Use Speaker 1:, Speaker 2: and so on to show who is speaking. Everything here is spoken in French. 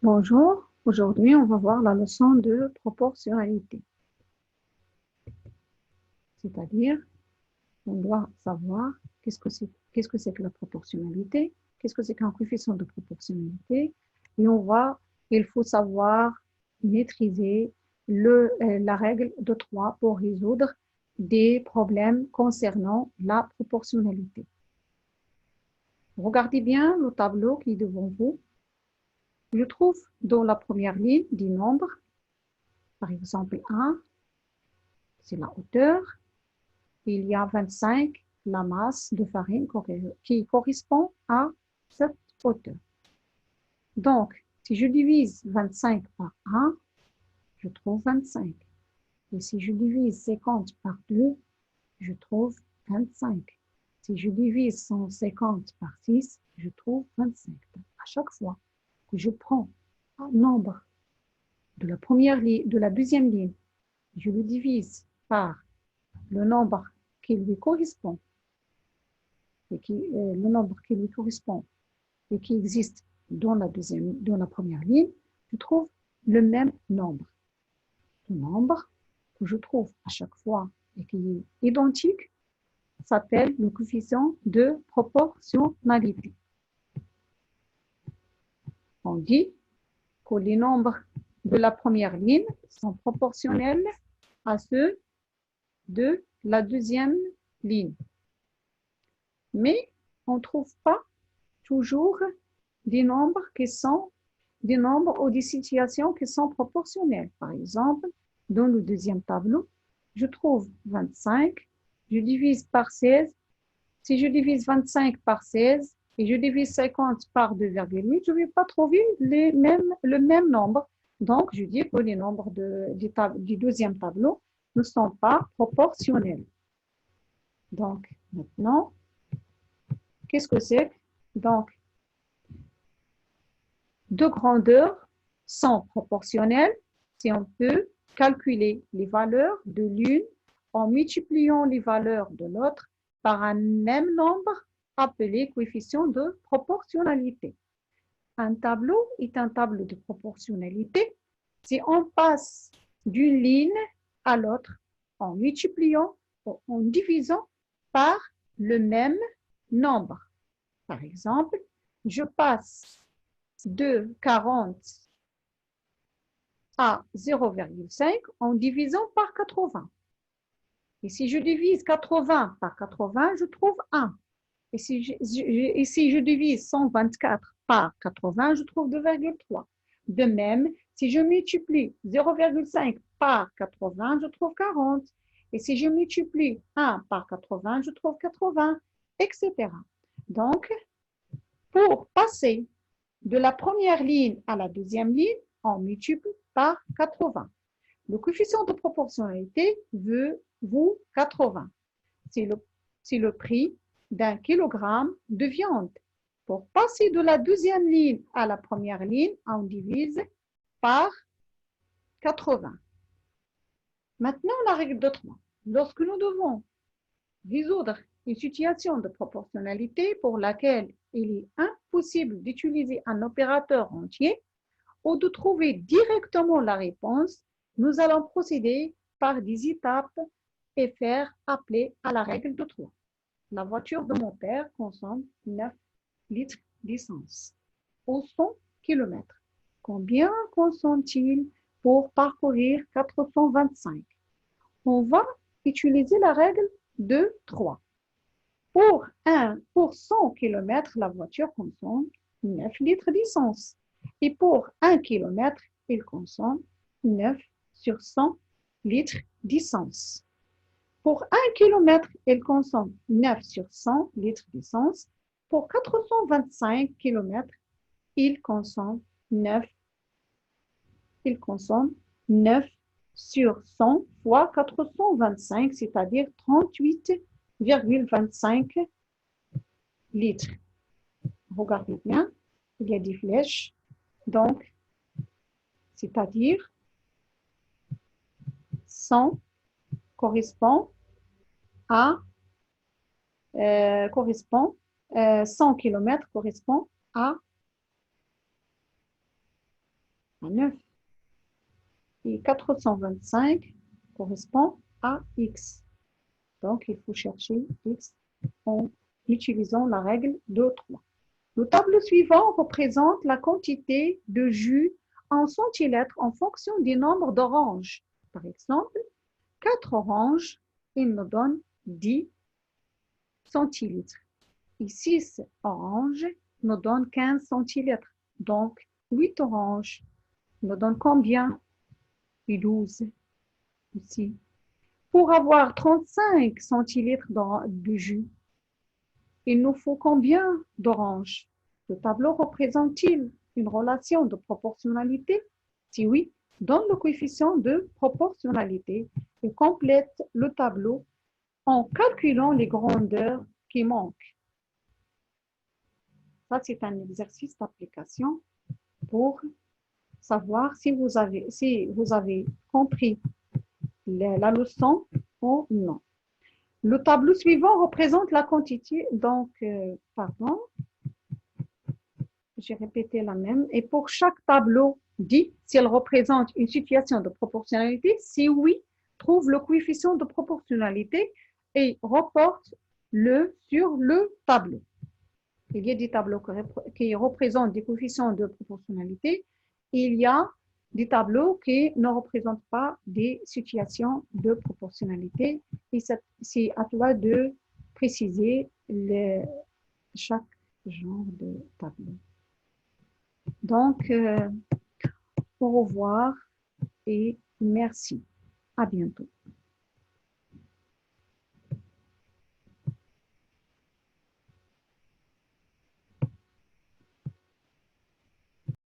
Speaker 1: Bonjour, aujourd'hui on va voir la leçon de proportionnalité. C'est-à-dire, on doit savoir qu'est-ce que c'est que la proportionnalité, qu'est-ce que c'est qu'un coefficient de proportionnalité, et il faut savoir maîtriser la règle de 3 pour résoudre des problèmes concernant la proportionnalité. Regardez bien le tableau qui est devant vous. Je trouve dans la première ligne des nombres, par exemple 1, c'est la hauteur. Il y a 25, la masse de farine qui correspond à cette hauteur. Donc, si je divise 25 par 1, je trouve 25. Et si je divise 50 par 2, je trouve 25. Si je divise 150 par 6, je trouve 25. À chaque fois que je prends un nombre de la première ligne, de la deuxième ligne, je le divise par le nombre qui lui correspond, le nombre qui lui correspond et qui existe dans la première ligne, je trouve le même nombre. Le nombre que je trouve à chaque fois et qui est identique s'appelle le coefficient de proportionnalité. On dit que les nombres de la première ligne sont proportionnels à ceux de la deuxième ligne. Mais on ne trouve pas toujours des nombres ou des situations qui sont proportionnelles. Par exemple, dans le deuxième tableau, je trouve 25, je divise par 16. Si je divise 25 par 16 et je divise 50 par 2,8, je ne vais pas trouver le même nombre. Donc, je dis que les nombres du deuxième tableau ne sont pas proportionnels. Donc, maintenant, qu'est-ce que c'est? Donc, deux grandeurs sont proportionnelles si on peut calculer les valeurs de l'une en multipliant les valeurs de l'autre par un même nombre appelé coefficient de proportionnalité. Un tableau est un tableau de proportionnalité si on passe d'une ligne à l'autre en multipliant ou en divisant par le même nombre. Par exemple, je passe de 40 à 0,5 en divisant par 80. Et si je divise 80 par 80, je trouve 1. Et si je divise 124 par 80, je trouve 2,3. De même, si je multiplie 0,5 par 80, je trouve 40. Et si je multiplie 1 par 80, je trouve 80, etc. Donc, pour passer de la première ligne à la deuxième ligne, on multiplie par 80. Le coefficient de proportionnalité vaut 80. C'est le prix d'un kilogramme de viande. Pour passer de la deuxième ligne à la première ligne, on divise par 80. Maintenant, la règle de 3. Lorsque nous devons résoudre une situation de proportionnalité pour laquelle il est impossible d'utiliser un opérateur entier ou de trouver directement la réponse, nous allons procéder par des étapes et faire appeler à la règle de 3. La voiture de mon père consomme 9 litres d'essence au 100 km. Combien consomme-t-il pour parcourir 425? On va utiliser la règle de 3. Pour 100 km, la voiture consomme 9 litres d'essence. Et pour 1 km, il consomme 9 sur 100 litres d'essence. Pour 1 km, il consomme 9 sur 100 litres d'essence. Pour 425 km, il consomme 9 sur 100 fois 425, c'est-à-dire 38,25 litres. Regardez bien, il y a des flèches. Donc, c'est-à-dire 100 correspond à 100 km correspond à à 9. Et 425 correspond à x. Donc, il faut chercher x en utilisant la règle de 3. Le tableau suivant représente la quantité de jus en centilitres en fonction du nombre d'oranges. Par exemple, 4 oranges, il nous donne 10 centilitres. Et 6 oranges nous donnent 15 centilitres. Donc, 8 oranges nous donnent combien? Et 12 aussi. Pour avoir 35 centilitres de jus, il nous faut combien d'oranges? Le tableau représente-t-il une relation de proportionnalité? Si oui, donne le coefficient de proportionnalité et complète le tableau en calculant les grandeurs qui manquent. Ça, c'est un exercice d'application pour savoir si vous avez compris la leçon ou non. Le tableau suivant représente la quantité, donc, pardon, j'ai répété la même. Et pour chaque tableau, dit si elle représente une situation de proportionnalité. Si oui, trouve le coefficient de proportionnalité et reporte-le sur le tableau. Il y a des tableaux qui représentent des coefficients de proportionnalité. Il y a des tableaux qui ne représentent pas des situations de proportionnalité. Et c'est à toi de préciser chaque genre de tableau. Donc, au revoir et merci. À bientôt.